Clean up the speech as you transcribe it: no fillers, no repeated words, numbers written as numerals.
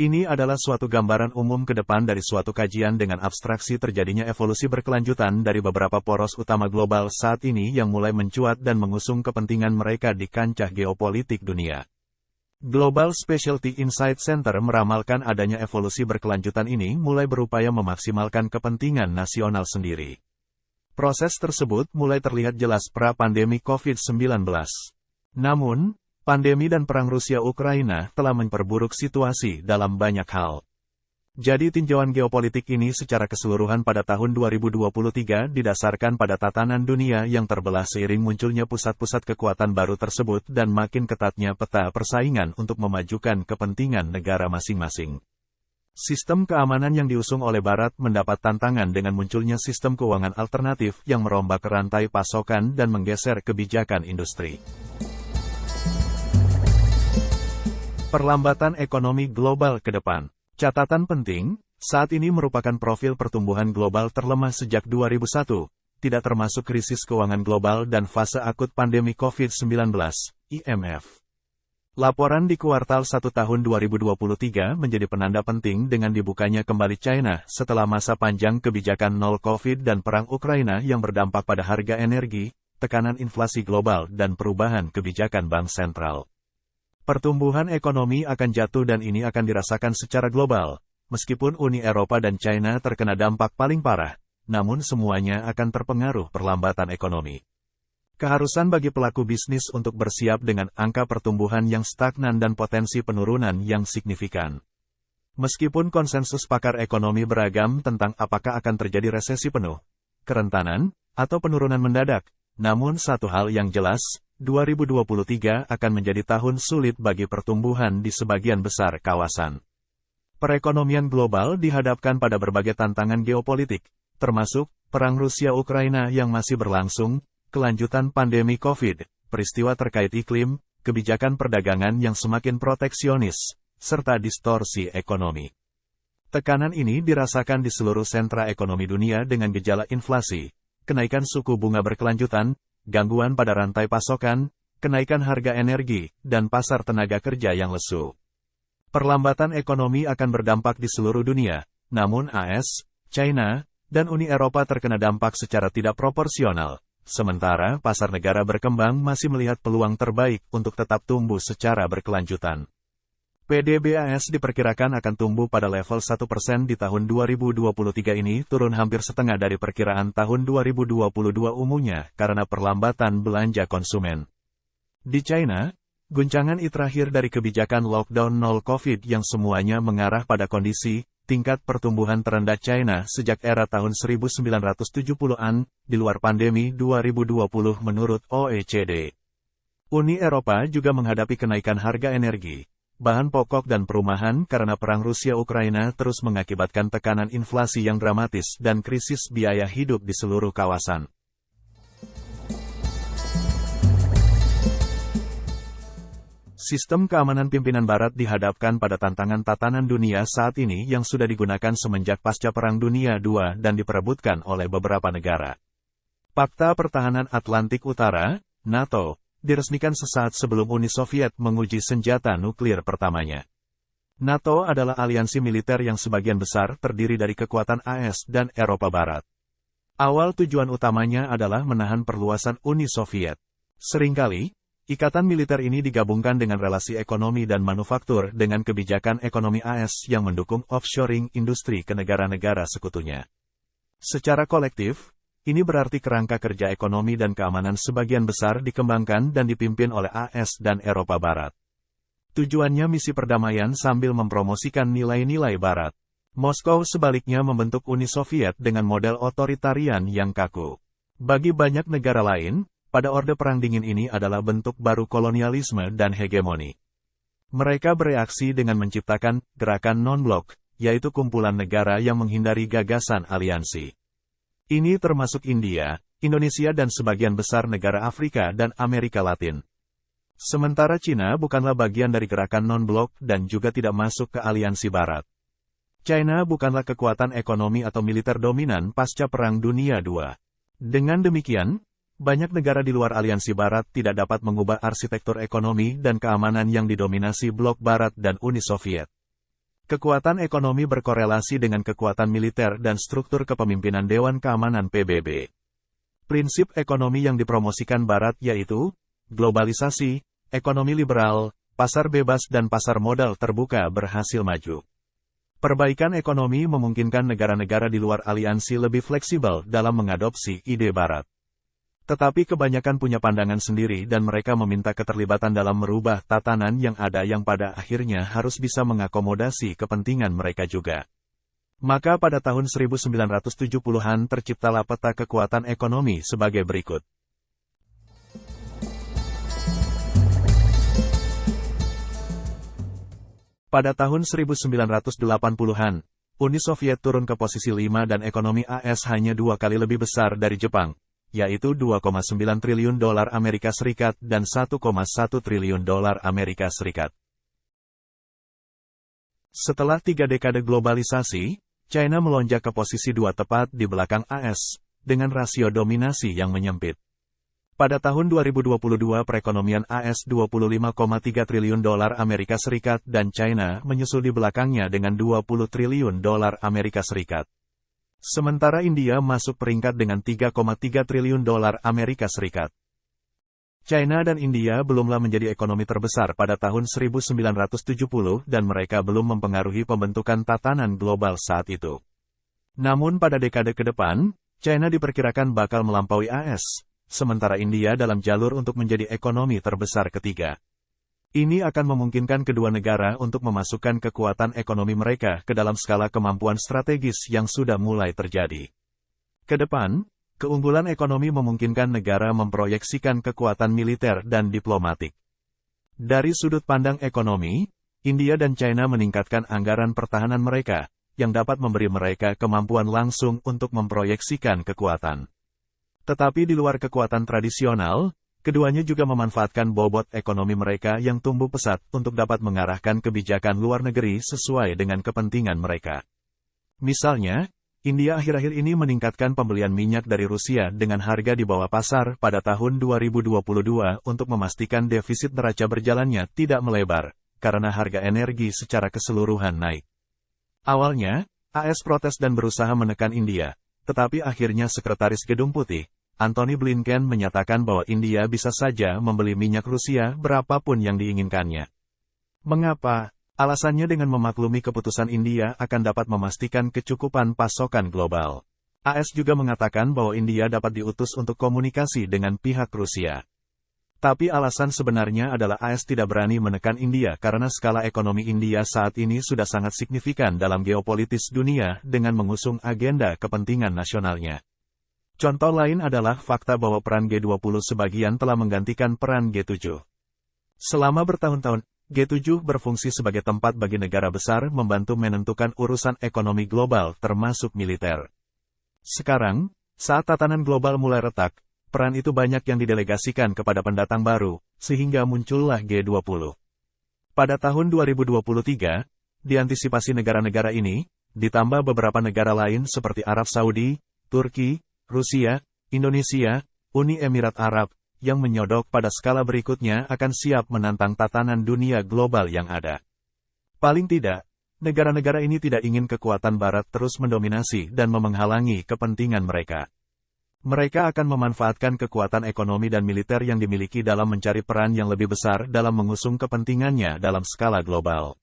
Ini adalah suatu gambaran umum ke depan dari suatu kajian dengan abstraksi terjadinya evolusi berkelanjutan dari beberapa poros utama global saat ini yang mulai mencuat dan mengusung kepentingan mereka di kancah geopolitik dunia. Global Specialty Insight Center meramalkan adanya evolusi berkelanjutan ini mulai berupaya memaksimalkan kepentingan nasional sendiri. Proses tersebut mulai terlihat jelas pra-pandemi COVID-19. Namun, pandemi dan perang Rusia-Ukraina telah memperburuk situasi dalam banyak hal. Jadi tinjauan geopolitik ini secara keseluruhan pada tahun 2023 didasarkan pada tatanan dunia yang terbelah seiring munculnya pusat-pusat kekuatan baru tersebut dan makin ketatnya peta persaingan untuk memajukan kepentingan negara masing-masing. Sistem keamanan yang diusung oleh Barat mendapat tantangan dengan munculnya sistem keuangan alternatif yang merombak rantai pasokan dan menggeser kebijakan industri. Perlambatan ekonomi global ke depan. Catatan penting, saat ini merupakan profil pertumbuhan global terlemah sejak 2001, tidak termasuk krisis keuangan global dan fase akut pandemi COVID-19, IMF. Laporan di kuartal 1 tahun 2023 menjadi penanda penting dengan dibukanya kembali China setelah masa panjang kebijakan nol COVID dan perang Ukraina yang berdampak pada harga energi, tekanan inflasi global dan perubahan kebijakan bank sentral. Pertumbuhan ekonomi akan jatuh dan ini akan dirasakan secara global. Meskipun Uni Eropa dan China terkena dampak paling parah, namun semuanya akan terpengaruh perlambatan ekonomi. Keharusan bagi pelaku bisnis untuk bersiap dengan angka pertumbuhan yang stagnan dan potensi penurunan yang signifikan. Meskipun konsensus pakar ekonomi beragam tentang apakah akan terjadi resesi penuh, kerentanan, atau penurunan mendadak, namun satu hal yang jelas, 2023 akan menjadi tahun sulit bagi pertumbuhan di sebagian besar kawasan. Perekonomian global dihadapkan pada berbagai tantangan geopolitik, termasuk perang Rusia-Ukraina yang masih berlangsung, kelanjutan pandemi COVID, peristiwa terkait iklim, kebijakan perdagangan yang semakin proteksionis, serta distorsi ekonomi. Tekanan ini dirasakan di seluruh sentra ekonomi dunia dengan gejala inflasi, kenaikan suku bunga berkelanjutan, gangguan pada rantai pasokan, kenaikan harga energi, dan pasar tenaga kerja yang lesu. Perlambatan ekonomi akan berdampak di seluruh dunia, namun AS, China, dan Uni Eropa terkena dampak secara tidak proporsional, sementara pasar negara berkembang masih melihat peluang terbaik untuk tetap tumbuh secara berkelanjutan. PDB AS diperkirakan akan tumbuh pada level 1% di tahun 2023 ini, turun hampir setengah dari perkiraan tahun 2022 umumnya karena perlambatan belanja konsumen. Di China, guncangan terakhir dari kebijakan lockdown nol COVID yang semuanya mengarah pada kondisi tingkat pertumbuhan terendah China sejak era tahun 1970-an, di luar pandemi 2020 menurut OECD. Uni Eropa juga menghadapi kenaikan harga energi, bahan pokok dan perumahan karena perang Rusia-Ukraina terus mengakibatkan tekanan inflasi yang dramatis dan krisis biaya hidup di seluruh kawasan. Sistem keamanan pimpinan Barat dihadapkan pada tantangan tatanan dunia saat ini yang sudah digunakan semenjak pasca Perang Dunia II dan diperebutkan oleh beberapa negara. Pakta Pertahanan Atlantik Utara, NATO, diresmikan sesaat sebelum Uni Soviet menguji senjata nuklir pertamanya. NATO adalah aliansi militer yang sebagian besar terdiri dari kekuatan AS dan Eropa Barat. Awal tujuan utamanya adalah menahan perluasan Uni Soviet. Seringkali, ikatan militer ini digabungkan dengan relasi ekonomi dan manufaktur dengan kebijakan ekonomi AS yang mendukung offshoring industri ke negara-negara sekutunya. Secara kolektif, ini berarti kerangka kerja ekonomi dan keamanan sebagian besar dikembangkan dan dipimpin oleh AS dan Eropa Barat. Tujuannya misi perdamaian sambil mempromosikan nilai-nilai Barat. Moskow sebaliknya membentuk Uni Soviet dengan model otoritarian yang kaku. Bagi banyak negara lain, pada Orde Perang Dingin ini adalah bentuk baru kolonialisme dan hegemoni. Mereka bereaksi dengan menciptakan gerakan non-blok, yaitu kumpulan negara yang menghindari gagasan aliansi. Ini termasuk India, Indonesia dan sebagian besar negara Afrika dan Amerika Latin. Sementara Cina bukanlah bagian dari gerakan non-blok dan juga tidak masuk ke aliansi Barat. China bukanlah kekuatan ekonomi atau militer dominan pasca Perang Dunia II. Dengan demikian, banyak negara di luar aliansi Barat tidak dapat mengubah arsitektur ekonomi dan keamanan yang didominasi blok Barat dan Uni Soviet. Kekuatan ekonomi berkorelasi dengan kekuatan militer dan struktur kepemimpinan Dewan Keamanan PBB. Prinsip ekonomi yang dipromosikan Barat yaitu globalisasi, ekonomi liberal, pasar bebas dan pasar modal terbuka berhasil maju. Perbaikan ekonomi memungkinkan negara-negara di luar aliansi lebih fleksibel dalam mengadopsi ide Barat. Tetapi kebanyakan punya pandangan sendiri dan mereka meminta keterlibatan dalam merubah tatanan yang ada yang pada akhirnya harus bisa mengakomodasi kepentingan mereka juga. Maka pada tahun 1970-an terciptalah peta kekuatan ekonomi sebagai berikut. Pada tahun 1980-an, Uni Soviet turun ke posisi 5 dan ekonomi AS hanya 2 kali lebih besar dari Jepang, yaitu 2,9 triliun dolar Amerika Serikat dan 1,1 triliun dolar Amerika Serikat. Setelah 3 dekade globalisasi, China melonjak ke posisi 2 tepat di belakang AS, dengan rasio dominasi yang menyempit. Pada tahun 2022 perekonomian AS 25,3 triliun dolar Amerika Serikat dan China menyusul di belakangnya dengan 20 triliun dolar Amerika Serikat. Sementara India masuk peringkat dengan 3,3 triliun dolar Amerika Serikat. China dan India belumlah menjadi ekonomi terbesar pada tahun 1970 dan mereka belum mempengaruhi pembentukan tatanan global saat itu. Namun pada dekade ke depan, China diperkirakan bakal melampaui AS, sementara India dalam jalur untuk menjadi ekonomi terbesar ketiga. Ini akan memungkinkan kedua negara untuk memasukkan kekuatan ekonomi mereka ke dalam skala kemampuan strategis yang sudah mulai terjadi. Ke depan, keunggulan ekonomi memungkinkan negara memproyeksikan kekuatan militer dan diplomatik. Dari sudut pandang ekonomi, India dan China meningkatkan anggaran pertahanan mereka, yang dapat memberi mereka kemampuan langsung untuk memproyeksikan kekuatan. Tetapi di luar kekuatan tradisional, keduanya juga memanfaatkan bobot ekonomi mereka yang tumbuh pesat untuk dapat mengarahkan kebijakan luar negeri sesuai dengan kepentingan mereka. Misalnya, India akhir-akhir ini meningkatkan pembelian minyak dari Rusia dengan harga di bawah pasar pada tahun 2022 untuk memastikan defisit neraca berjalannya tidak melebar, karena harga energi secara keseluruhan naik. Awalnya, AS protes dan berusaha menekan India, tetapi akhirnya Sekretaris Gedung Putih, Antony Blinken menyatakan bahwa India bisa saja membeli minyak Rusia berapapun yang diinginkannya. Mengapa? Alasannya dengan memaklumi keputusan India akan dapat memastikan kecukupan pasokan global. AS juga mengatakan bahwa India dapat diutus untuk komunikasi dengan pihak Rusia. Tapi alasan sebenarnya adalah AS tidak berani menekan India karena skala ekonomi India saat ini sudah sangat signifikan dalam geopolitis dunia dengan mengusung agenda kepentingan nasionalnya. Contoh lain adalah fakta bahwa peran G20 sebagian telah menggantikan peran G7. Selama bertahun-tahun, G7 berfungsi sebagai tempat bagi negara besar membantu menentukan urusan ekonomi global termasuk militer. Sekarang, saat tatanan global mulai retak, peran itu banyak yang didelegasikan kepada pendatang baru, sehingga muncullah G20. Pada tahun 2023, diantisipasi negara-negara ini, ditambah beberapa negara lain seperti Arab Saudi, Turki, Rusia, Indonesia, Uni Emirat Arab, yang menyodok pada skala berikutnya akan siap menantang tatanan dunia global yang ada. Paling tidak, negara-negara ini tidak ingin kekuatan Barat terus mendominasi dan menghalangi kepentingan mereka. Mereka akan memanfaatkan kekuatan ekonomi dan militer yang dimiliki dalam mencari peran yang lebih besar dalam mengusung kepentingannya dalam skala global.